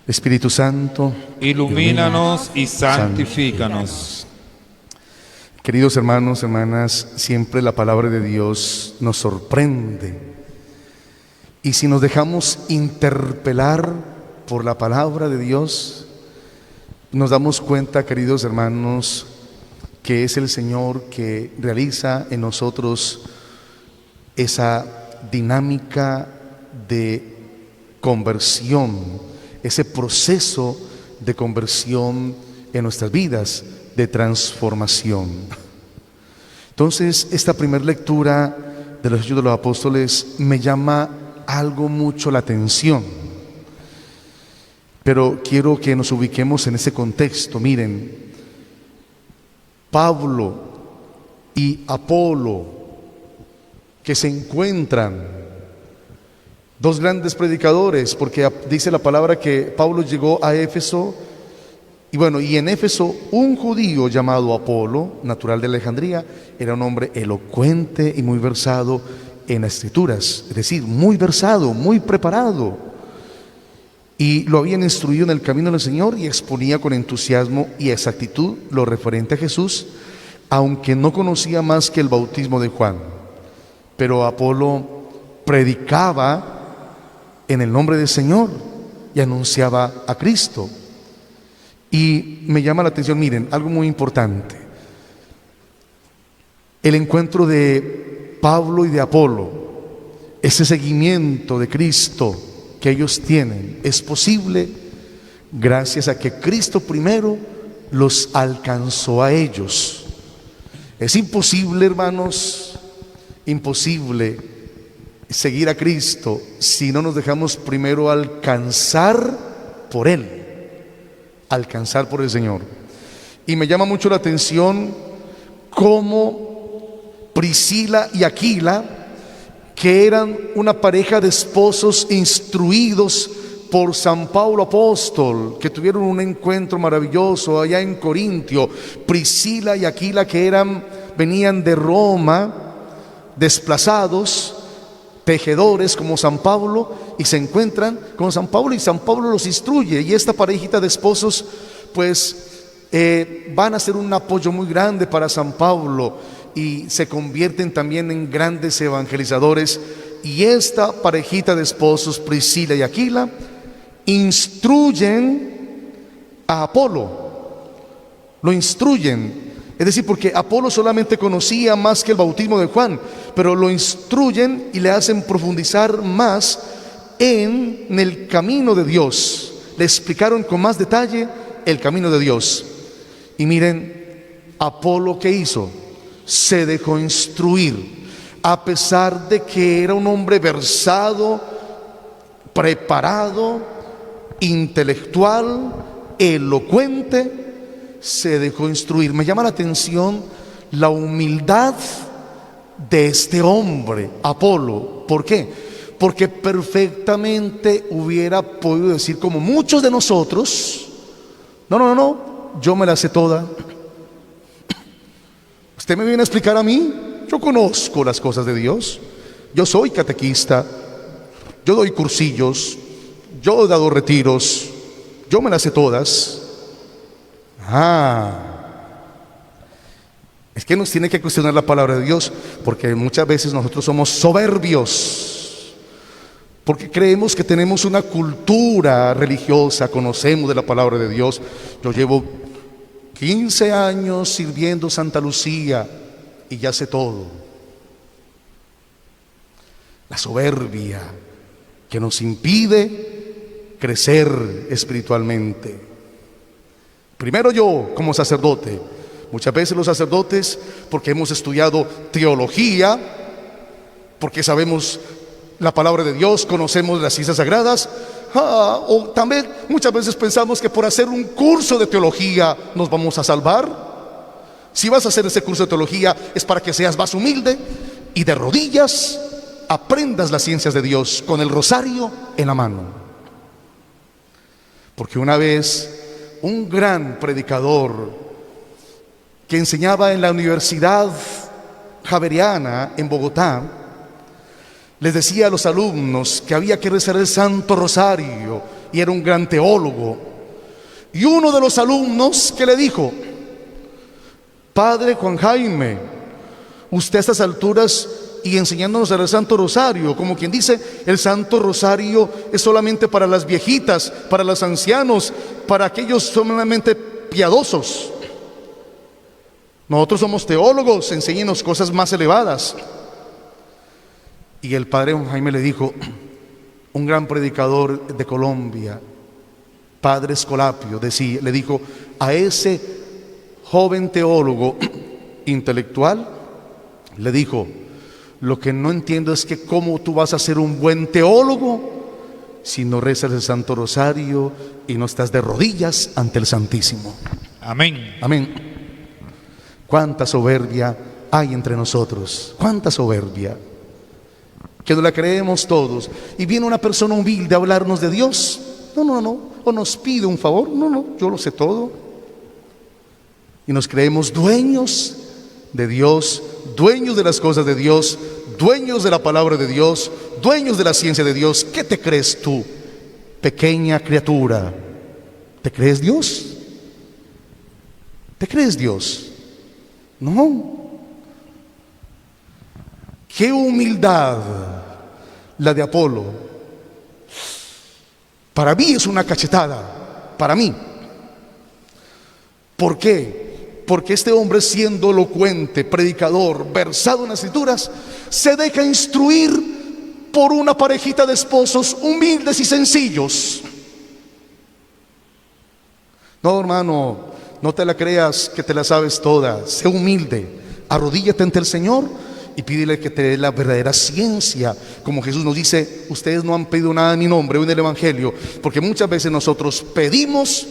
Espíritu Santo, ilumínanos y santifícanos. Queridos hermanos, hermanas, siempre la palabra de Dios nos sorprende. Y si nos dejamos interpelar por la palabra de Dios, nos damos cuenta, queridos hermanos, que es el Señor que realiza en nosotros esa dinámica de conversión, ese proceso de conversión en nuestras vidas, de transformación. Entonces, esta primera lectura de los Hechos de los Apóstoles me llama algo mucho la atención, pero quiero que nos ubiquemos en ese contexto. Miren, Pablo y Apolo, que se encuentran, dos grandes predicadores, porque dice la palabra que Pablo llegó a Éfeso, y en Éfeso un judío llamado Apolo, natural de Alejandría, era un hombre elocuente y muy versado en las escrituras, es decir, muy versado, muy preparado, y lo habían instruido en el camino del Señor y exponía con entusiasmo y exactitud lo referente a Jesús, aunque no conocía más que el bautismo de Juan. Pero Apolo predicaba en el nombre del Señor y anunciaba a Cristo. Y me llama la atención, miren, algo muy importante. El encuentro de Pablo y de Apolo, ese seguimiento de Cristo que ellos tienen, es posible gracias a que Cristo primero los alcanzó a ellos. Es imposible, hermanos, imposible seguir a Cristo si no nos dejamos primero alcanzar por Él, alcanzar por el Señor. Y me llama mucho la atención cómo Priscila y Aquila, que eran una pareja de esposos instruidos por San Pablo apóstol, que tuvieron un encuentro maravilloso allá en Corintio. Priscila y Aquila, que venían de Roma, desplazados, tejedores como San Pablo, y se encuentran con San Pablo, y San Pablo los instruye, y esta parejita de esposos van a ser un apoyo muy grande para San Pablo, y se convierten también en grandes evangelizadores. Y esta parejita de esposos, Priscila y Aquila, instruyen a Apolo, lo instruyen. Es decir, porque Apolo solamente conocía más que el bautismo de Juan, pero lo instruyen y le hacen profundizar más en el camino de Dios. Le explicaron con más detalle el camino de Dios. Y miren, Apolo, ¿qué hizo? Se dejó instruir, a pesar de que era un hombre versado, preparado, intelectual, elocuente. Se dejó instruir. Me llama la atención la humildad de este hombre, Apolo. ¿Por qué? Porque perfectamente hubiera podido decir, como muchos de nosotros, no, yo me la sé toda. ¿Usted me viene a explicar a mí? Yo conozco las cosas de Dios. Yo soy catequista, yo doy cursillos, yo he dado retiros, yo me las sé todas. Es que nos tiene que cuestionar la palabra de Dios, porque muchas veces nosotros somos soberbios, porque creemos que tenemos una cultura religiosa, conocemos de la palabra de Dios. Yo llevo 15 años sirviendo Santa Lucía y ya sé todo. La soberbia que nos impide crecer espiritualmente. Primero yo, como sacerdote. Muchas veces los sacerdotes, porque hemos estudiado teología, porque sabemos la palabra de Dios, conocemos las ciencias sagradas, o también muchas veces pensamos que por hacer un curso de teología nos vamos a salvar. Si vas a hacer ese curso de teología es para que seas más humilde y de rodillas aprendas las ciencias de Dios con el rosario en la mano. Porque una vez un gran predicador que enseñaba en la Universidad Javeriana en Bogotá les decía a los alumnos que había que rezar el Santo Rosario y era un gran teólogo. Y uno de los alumnos que le dijo: Padre Juan Jaime, usted a estas alturas y enseñándonos el Santo Rosario, como quien dice, el Santo Rosario es solamente para las viejitas, para los ancianos, para aquellos solamente piadosos. Nosotros somos teólogos, enséñenos cosas más elevadas. Y el padre Juan Jaime le dijo, un gran predicador de Colombia, padre Escolapio, le dijo a ese joven teólogo intelectual, le dijo: lo que no entiendo es que cómo tú vas a ser un buen teólogo si no rezas el Santo Rosario y no estás de rodillas ante el Santísimo. Amén. Amén. Cuánta soberbia hay entre nosotros, cuánta soberbia, que no la creemos todos. Y viene una persona humilde a hablarnos de Dios. No, o nos pide un favor. No, yo lo sé todo. Y nos creemos dueños de Dios, dueños de las cosas de Dios, dueños de la palabra de Dios, dueños de la ciencia de Dios. ¿Qué te crees tú, pequeña criatura? ¿Te crees Dios? ¿Te crees Dios? No. Qué humildad la de Apolo. Para mí es una cachetada, para mí. ¿Por qué? Porque este hombre, siendo elocuente, predicador, versado en las Escrituras, se deja instruir por una parejita de esposos humildes y sencillos. No, hermano, no te la creas que te la sabes toda. Sé humilde, arrodíllate ante el Señor y pídele que te dé la verdadera ciencia. Como Jesús nos dice: ustedes no han pedido nada en mi nombre o en el Evangelio. Porque muchas veces nosotros pedimos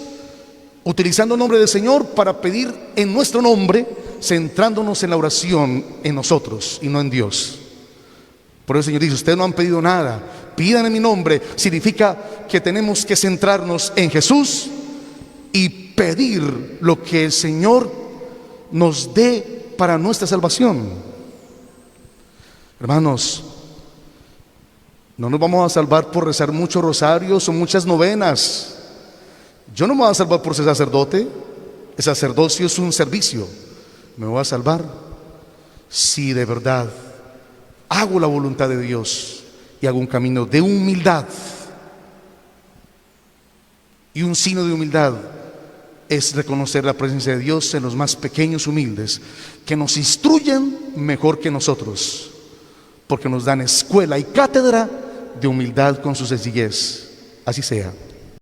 utilizando el nombre del Señor para pedir en nuestro nombre, centrándonos en la oración en nosotros y no en Dios. Por eso el Señor dice: ustedes no han pedido nada, pidan en mi nombre. Significa que tenemos que centrarnos en Jesús y pedir lo que el Señor nos dé para nuestra salvación. Hermanos, no nos vamos a salvar por rezar muchos rosarios o muchas novenas. Yo no me voy a salvar por ser sacerdote. El sacerdocio es un servicio. Me voy a salvar si de verdad hago la voluntad de Dios y hago un camino de humildad. Y un signo de humildad es reconocer la presencia de Dios en los más pequeños humildes, que nos instruyen mejor que nosotros, porque nos dan escuela y cátedra de humildad con su sencillez. Así sea.